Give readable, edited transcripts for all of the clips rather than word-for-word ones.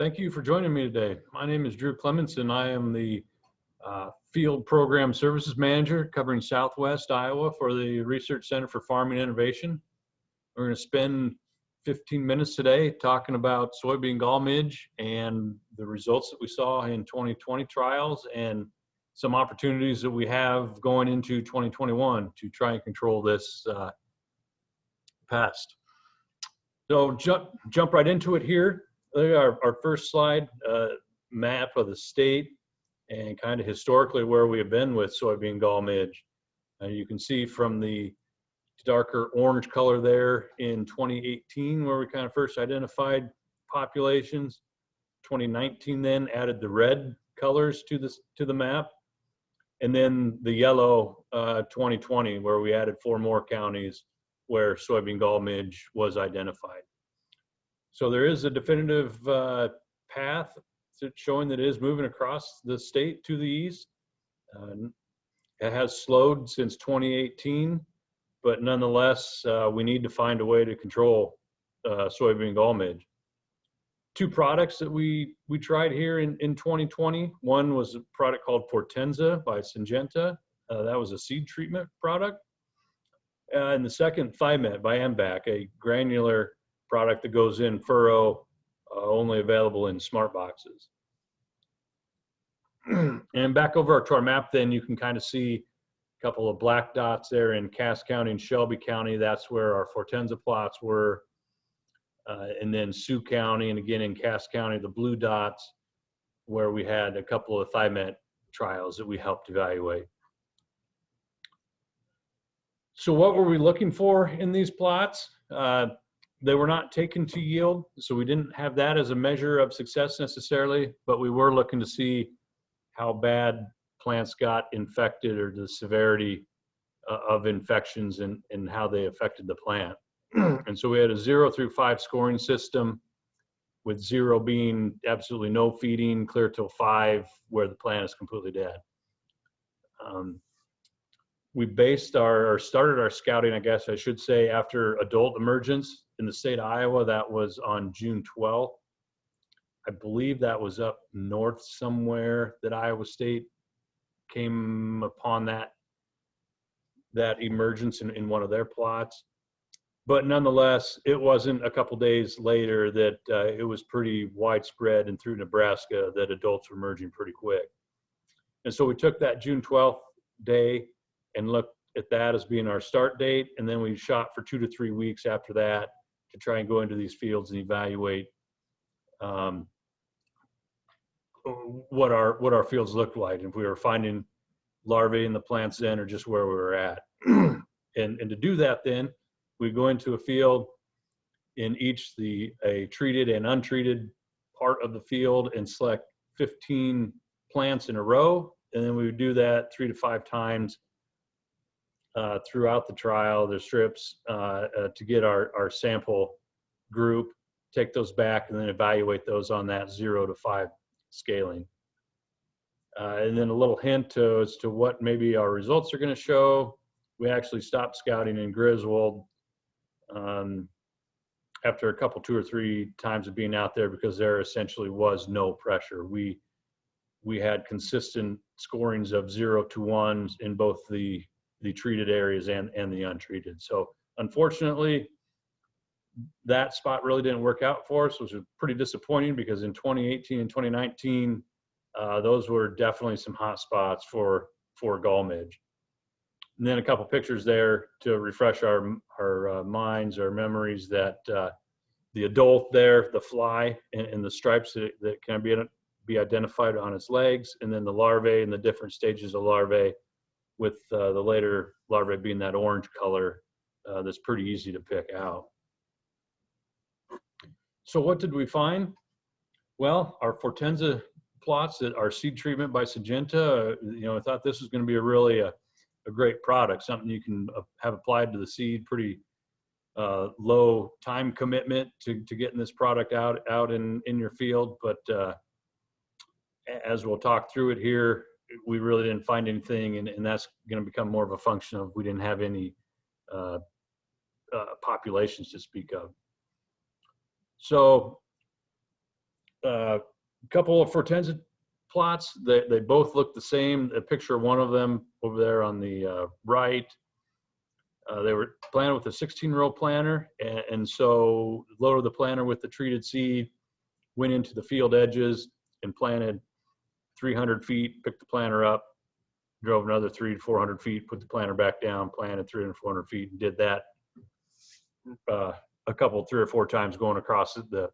Thank you for joining me today. My name is Drew Clements, and I am the Field Program Services Manager covering Southwest Iowa for the Research Center for Farming Innovation. We're going to spend 15 minutes today talking about soybean gall midge and the results that we saw in 2020 trials and some opportunities that we have going into 2021 to try and control this pest. So jump right into it here. Our first slide, map of the state and kind of historically where we have been with soybean gall midge. You can see from the darker orange color there in 2018 where we kind of first identified populations. 2019 then added the red colors to the map, and then the yellow 2020 where we added 4 more counties where soybean gall midge was identified. So there is a definitive path showing that it is moving across the state to the east. It has slowed since 2018, but nonetheless, we need to find a way to control soybean gall midge. 2 products that we tried here in 2020. One was a product called Fortenza by Syngenta. That was a seed treatment product. And the second, Thimet by MBAC, a granular product that goes in furrow, only available in smart boxes. And back over to our map then, you can kind of see a couple of black dots there in Cass County and Shelby County. That's where our Fortenza plots were. And then Sioux County, and again in Cass County, the blue dots where we had a couple of Thimet trials that we helped evaluate. So what were we looking for in these plots? They were not taken to yield, so we didn't have that as a measure of success necessarily, but we were looking to see how bad plants got infected or the severity of infections and how they affected the plant. And so we had a 0 through 5 scoring system, with 0 being absolutely no feeding, clear till 5 where the plant is completely dead. We started our scouting, I guess I should say, after adult emergence in the state of Iowa. That was on June 12th. I believe that was up north somewhere that Iowa State came upon that emergence in one of their plots. But nonetheless, it wasn't a couple days later that it was pretty widespread and through Nebraska that adults were emerging pretty quick. And so we took that June 12th day and looked at that as being our start date, and then we shot for 2 to 3 weeks after that to try and go into these fields and evaluate what our fields looked like, and if we were finding larvae in the plants then or just where we were at. And to do that then, we go into a field in each a treated and untreated part of the field and select 15 plants in a row, and then we would do that 3 to 5 times throughout the trial, the strips, to get our sample group, take those back, and then evaluate those on that 0 to 5 scaling. And then a little hint as to what maybe our results are going to show. We actually stopped scouting in Griswold after a couple, 2 or 3 times of being out there, because there essentially was no pressure. We had consistent scorings of 0 to 1 in both the treated areas and the untreated. So unfortunately, that spot really didn't work out for us, which was pretty disappointing, because in 2018 and 2019, those were definitely some hot spots for gall midge. And then a couple pictures there to refresh our minds, our memories, that the adult there, the fly, and the stripes that can be identified on its legs, and then the larvae and the different stages of larvae, with the later larvae being that orange color that's pretty easy to pick out. So what did we find? Well, our Fortenza plots that are seed treatment by Syngenta, I thought this was going to be a great product, something you can have applied to the seed, pretty low time commitment to getting this product out in your field. But as we'll talk through it here, we really didn't find anything, and that's going to become more of a function of we didn't have any populations to speak of. So A couple of Fortenza plots. They both look the same. A picture of one of them over there on the right. They were planted with a 16-row planter, and so loaded the planter with the treated seed, went into the field edges and planted 300 feet, picked the planter up, drove another 300 to 400 feet, put the planter back down, planted 300 to 400 feet, and did that a couple, 3 or 4 times going across the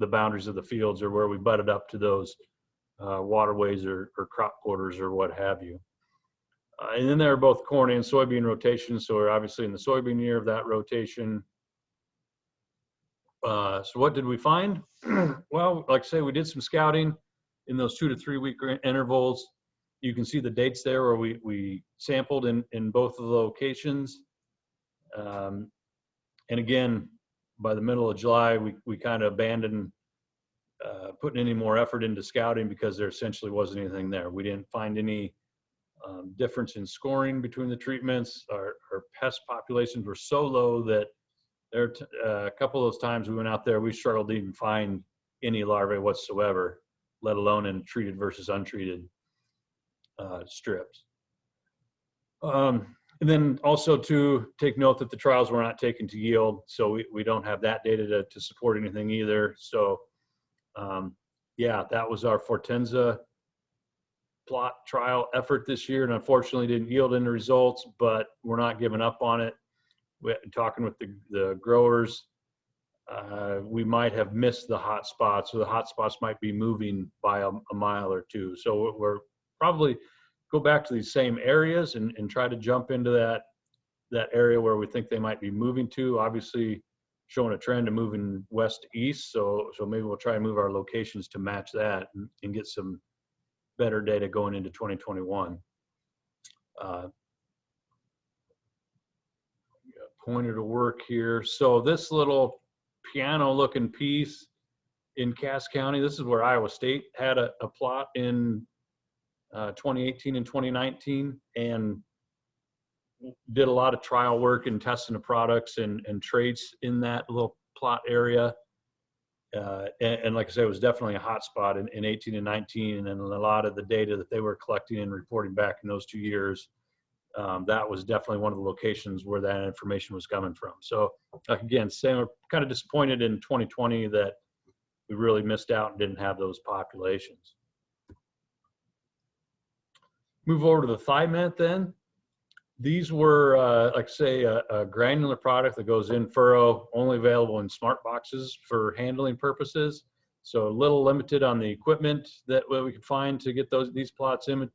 boundaries of the fields, or where we butted up to those waterways or crop quarters or what have you. And then they were both corn and soybean rotations, so we're obviously in the soybean year of that rotation. So what did we find? Well, like I say, we did some scouting in those 2 to 3 week intervals. You can see the dates there where we sampled in both of the locations. And again, by the middle of July, we kind of abandoned putting any more effort into scouting because there essentially wasn't anything there. We didn't find any difference in scoring between the treatments. Our pest populations were so low that there a couple of those times we went out there, we struggled to even find any larvae whatsoever, let alone in treated versus untreated strips. And then also to take note that the trials were not taken to yield, so we don't have that data to support anything either. So yeah, that was our Fortenza plot trial effort this year, and unfortunately didn't yield any results, but we're not giving up on it. Talking with the growers, we might have missed the hot spots, or the hot spots might be moving by a mile or two. So we're probably go back to these same areas and try to jump into that area where we think they might be moving to. Obviously showing a trend of moving west to east, so maybe we'll try and move our locations to match that and get some better data going into 2021. Pointer to work here. So this little piano looking piece in Cass County, this is where Iowa State had a plot in 2018 and 2019, and did a lot of trial work and testing the products and traits in that little plot area. And like I said, it was definitely a hot spot in 18 and 19, and then a lot of the data that they were collecting and reporting back in those 2 years, that was definitely one of the locations where that information was coming from. So again, we're kind of disappointed in 2020 that we really missed out and didn't have those populations. Move over to the Thimet then. These were, like I say, a granular product that goes in furrow, only available in smart boxes for handling purposes. So a little limited on the equipment that we could find to get these plots in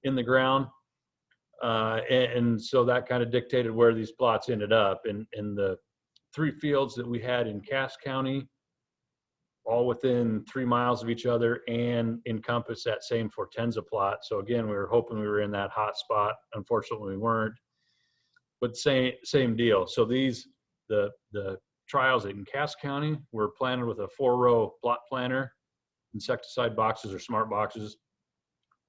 the ground. And so that kind of dictated where these plots ended up. In the 3 fields that we had in Cass County, all within 3 miles of each other and encompass that same Fortenza plot. So again, we were hoping we were in that hot spot. Unfortunately, we weren't, but same deal. So the trials in Cass County were planted with a 4-row plot planter, insecticide boxes or smart boxes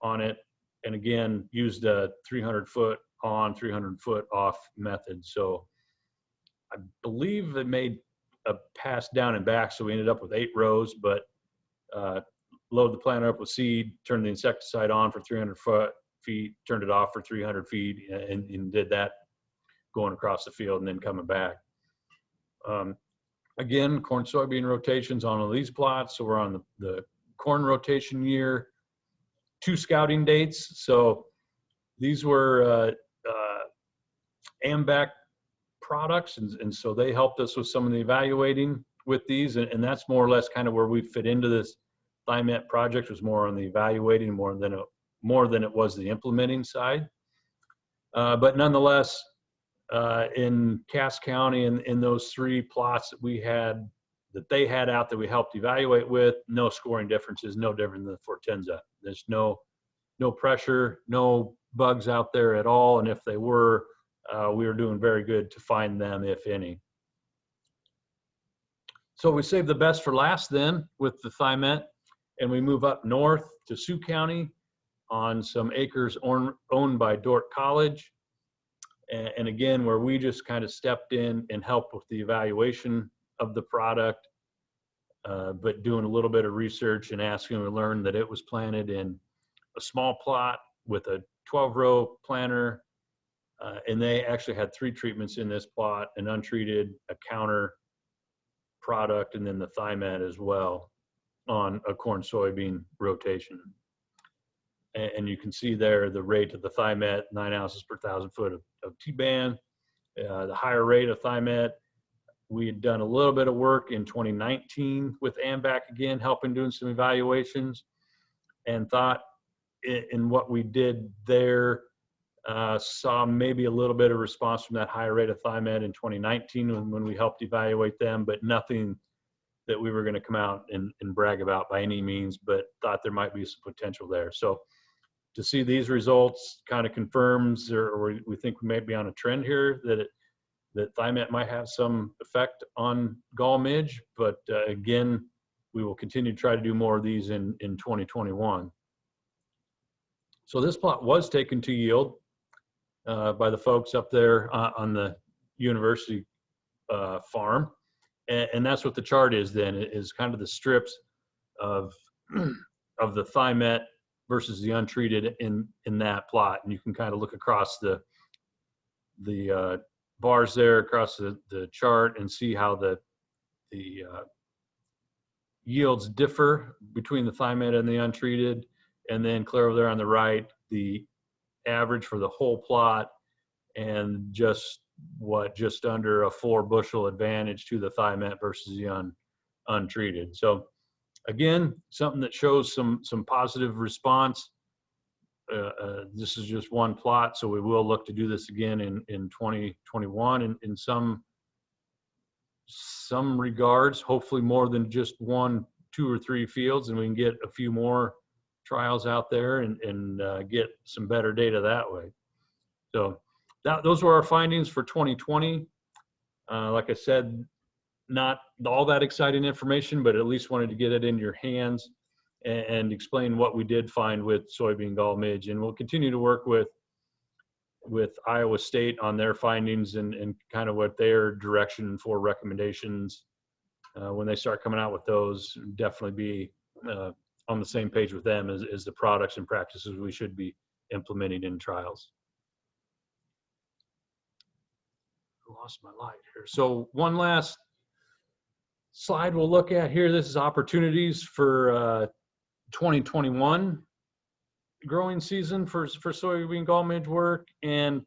on it. And again, used a 300-foot on, 300-foot off method. So I believe it made a pass down and back, so we ended up with 8 rows, but load the planter up with seed, turned the insecticide on for 300 feet, turned it off for 300 feet, and did that going across the field and then coming back. Again, corn soybean rotations on all these plots, so we're on the corn rotation year. 2 scouting dates, so these were AMVAC products, and so they helped us with some of the evaluating with these, and that's more or less kind of where we fit into this Thimet project, was more on the evaluating more than it was the implementing side. But nonetheless, in Cass County, in those 3 plots that they had out that we helped evaluate with, no scoring differences, no different than the Fortenza. There's no pressure, no bugs out there at all, and if they were, we were doing very good to find them, if any. So we saved the best for last then with the Thimet, and we move up north to Sioux County on some acres owned by Dordt College. And again, where we just kind of stepped in and helped with the evaluation of the product. but doing a little bit of research and asking, we learned that it was planted in a small plot with a 12-row planter, and they actually had 3 treatments in this plot: an untreated, a counter product, and then the Thimet as well on a corn soybean rotation. And you can see there the rate of the Thimet, 9 ounces per 1,000 foot of T-band. The higher rate of Thimet, we had done a little bit of work in 2019 with AMVAC again, helping doing some evaluations, and thought in what we did there, saw maybe a little bit of response from that higher rate of Thimet in 2019 when we helped evaluate them, but nothing that we were going to come out and brag about by any means, but thought there might be some potential there. So to see these results kind of confirms, or we think we may be on a trend here that Thimet might have some effect on gall midge, but again, we will continue to try to do more of these in 2021. So this plot was taken to yield by the folks up there on the university farm. And that's what the chart is then, is kind of the strips of the Thimet versus the untreated in that plot. And you can kind of look across the bars there across the chart and see how the yields differ between the Thimet and the untreated. And then clear over there on the right, the average for the whole plot, and just under a 4 bushel advantage to the Thimet versus the untreated. So again, something that shows some positive response. This is just one plot, so we will look to do this again in 2021 in some regards, hopefully more than just 1, 2, or 3 fields, and we can get a few more trials out there and get some better data that way. So those were our findings for 2020. Like I said, not all that exciting information, but at least wanted to get it in your hands and explain what we did find with soybean gall midge. And we'll continue to work with Iowa State on their findings and kind of what their direction for recommendations when they start coming out with those. Definitely be on the same page with them as the products and practices we should be implementing in trials. I lost my light here. So one last slide we'll look at here. This is opportunities for 2021 growing season for soybean gall midge work. And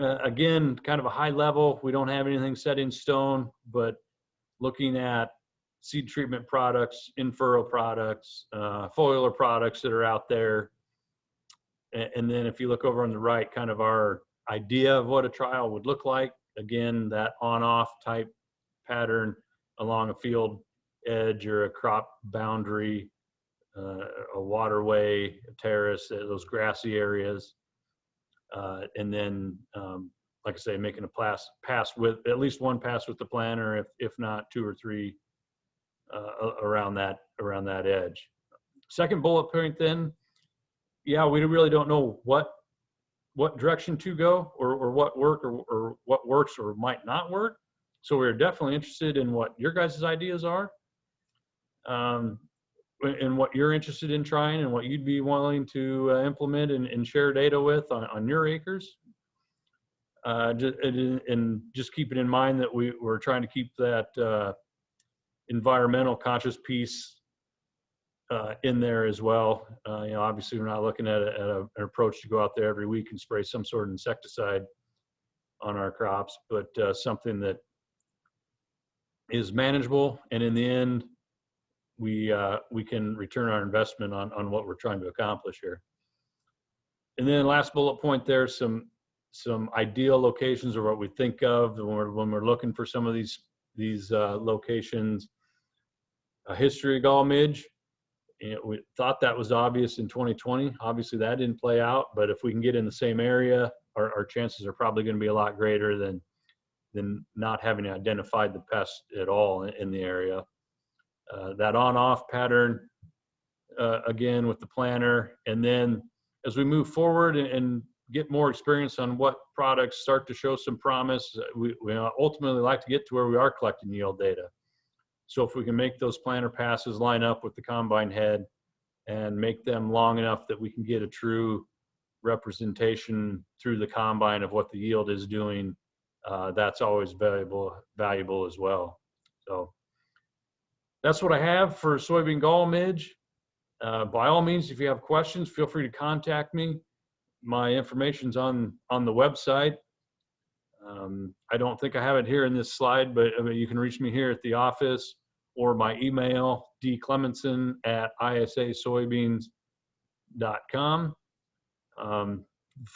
again, kind of a high level. We don't have anything set in stone, but looking at seed treatment products, in-furrow products, foliar products that are out there. And then if you look over on the right, kind of our idea of what a trial would look like. Again, that on-off type pattern along a field edge or a crop boundary, a waterway, a terrace, those grassy areas. And then, like I say, making a pass with at least 1 pass with the planter, if not 2 or 3 around that edge. Second bullet point then, yeah, we really don't know what direction to go or what what works or might not work. So we're definitely interested in what your guys' ideas are, and what you're interested in trying and what you'd be willing to implement and share data with on your acres. And just keeping in mind that we're trying to keep that environmental conscious piece in there as well. Obviously we're not looking at an approach to go out there every week and spray some sort of insecticide on our crops, but something that is manageable, and in the end, we can return our investment on what we're trying to accomplish here. And then last bullet point there, some ideal locations or what we think of when we're looking for some of these locations. A history of gall midge. We thought that was obvious in 2020. Obviously that didn't play out, but if we can get in the same area, our chances are probably going to be a lot greater than not having identified the pest at all in the area. That on-off pattern, again, with the planter. And then as we move forward and get more experience on what products start to show some promise, we ultimately like to get to where we are collecting yield data. So if we can make those planter passes line up with the combine head and make them long enough that we can get a true representation through the combine of what the yield is doing, that's always valuable as well. So that's what I have for soybean gall midge. By all means, if you have questions, feel free to contact me. My information's on the website. I don't think I have it here in this slide, but you can reach me here at the office or my email, dclemenson@isasoybeans.com.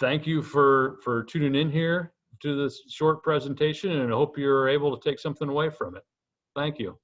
Thank you for tuning in here to this short presentation, and I hope you're able to take something away from it. Thank you.